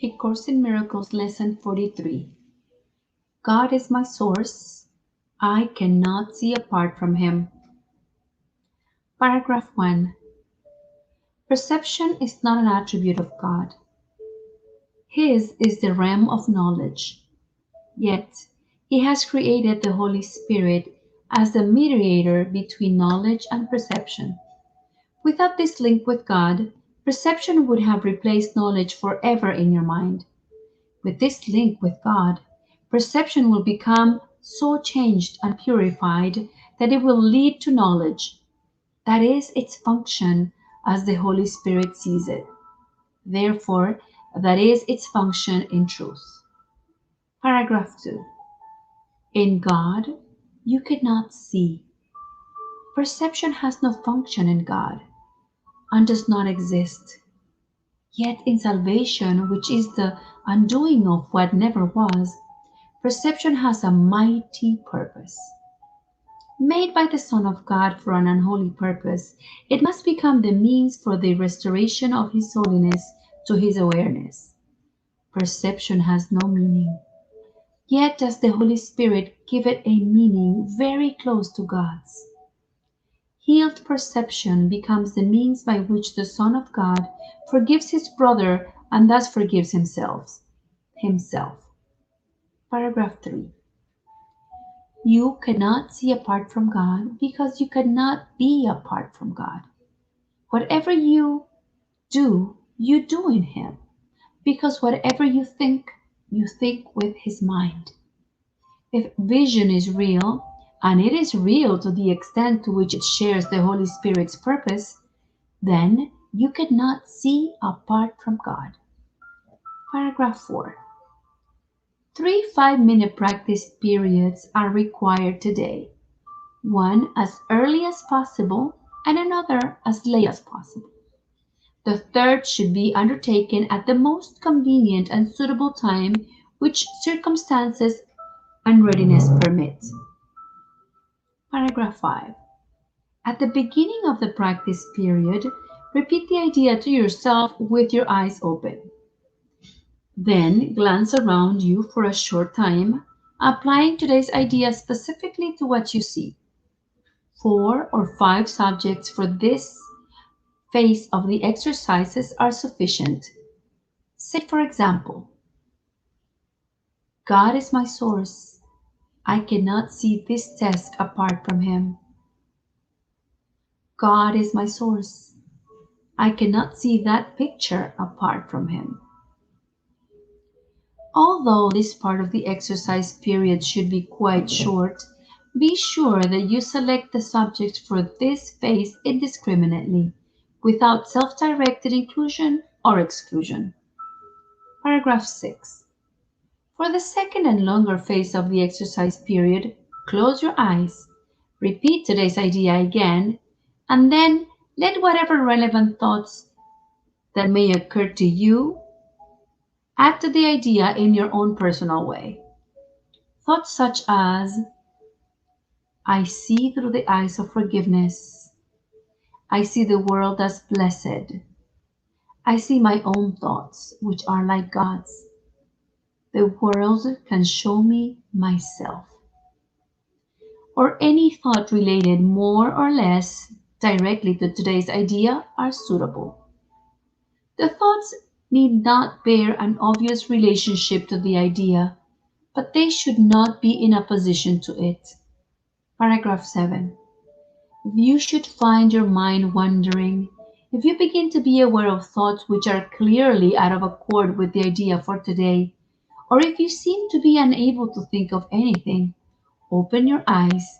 A Course in Miracles, Lesson 43. God is my source. I cannot see apart from Him. Paragraph 1. Perception is not an attribute of God. His is the realm of knowledge. Yet, He has created the Holy Spirit as the mediator between knowledge and perception. Without this link with God, perception would have replaced knowledge forever in your mind. With this link with God, perception will become so changed and purified that it will lead to knowledge. That is its function as the Holy Spirit sees it. Therefore, that is its function in truth. Paragraph 2. In God, you cannot see. Perception has no function in God and does not exist. Yet in salvation, which is the undoing of what never was, perception has a mighty purpose. Made by the Son of God for an unholy purpose, it must become the means for the restoration of His holiness to His awareness. Perception has no meaning. Yet does the Holy Spirit give it a meaning very close to God's. Healed perception becomes the means by which the Son of God forgives his brother and thus forgives himself. Paragraph 3. You cannot see apart from God because you cannot be apart from God. Whatever you do in Him, because whatever you think with His mind. If vision is real, and it is real to the extent to which it shares the Holy Spirit's purpose, then you cannot see apart from God. Paragraph 4. 3 5-minute practice periods are required today, one as early as possible and another as late as possible. The third should be undertaken at the most convenient and suitable time which circumstances and readiness permit. Paragraph 5. At the beginning of the practice period, repeat the idea to yourself with your eyes open. Then glance around you for a short time, applying today's idea specifically to what you see. 4 or 5 subjects for this phase of the exercises are sufficient. Say, for example, God is my source. I cannot see this desk apart from Him. God is my source. I cannot see that picture apart from Him. Although this part of the exercise period should be quite short, be sure that you select the subject for this phase indiscriminately, without self-directed inclusion or exclusion. Paragraph 6. For the second and longer phase of the exercise period, close your eyes, repeat today's idea again, and then let whatever relevant thoughts that may occur to you add to the idea in your own personal way. Thoughts such as, I see through the eyes of forgiveness. I see the world as blessed. I see my own thoughts, which are like God's. The world can show me myself. Or any thought related more or less directly to today's idea are suitable. The thoughts need not bear an obvious relationship to the idea, but they should not be in opposition to it. Paragraph 7. If you should find your mind wandering, if you begin to be aware of thoughts which are clearly out of accord with the idea for today, or if you seem to be unable to think of anything, open your eyes,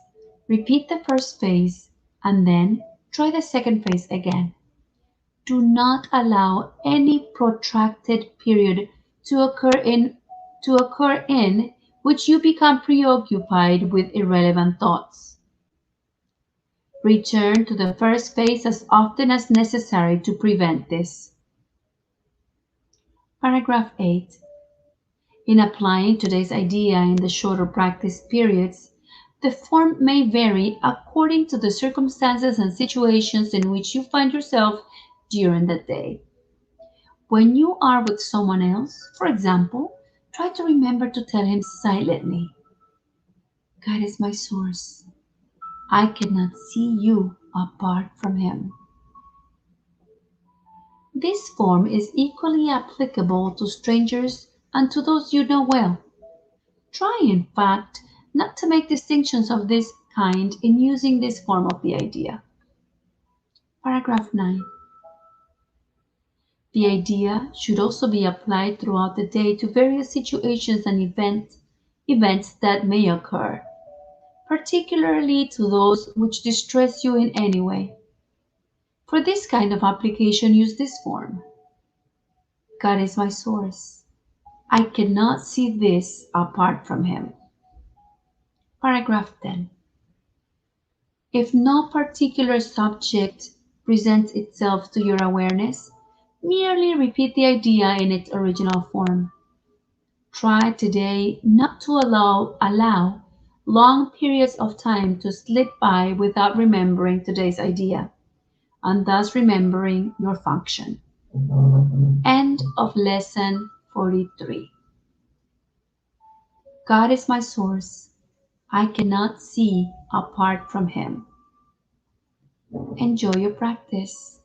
repeat the first phase, and then try the second phase again. Do not allow any protracted period to occur in which you become preoccupied with irrelevant thoughts. Return to the first phase as often as necessary to prevent this. Paragraph 8. In applying today's idea in the shorter practice periods, the form may vary according to the circumstances and situations in which you find yourself during the day. When you are with someone else, for example, try to remember to tell him silently, God is my source. I cannot see you apart from him. This form is equally applicable to strangers and to those you know well. Try, in fact, not to make distinctions of this kind in using this form of the idea. Paragraph 9. The idea should also be applied throughout the day to various situations and events that may occur, particularly to those which distress you in any way. For this kind of application, use this form. God is my source. I cannot see this apart from him. Paragraph 10. If no particular subject presents itself to your awareness, merely repeat the idea in its original form. Try today not to allow long periods of time to slip by without remembering today's idea, and thus remembering your function. End of lesson 43. God is my source. I cannot see apart from him. Enjoy your practice.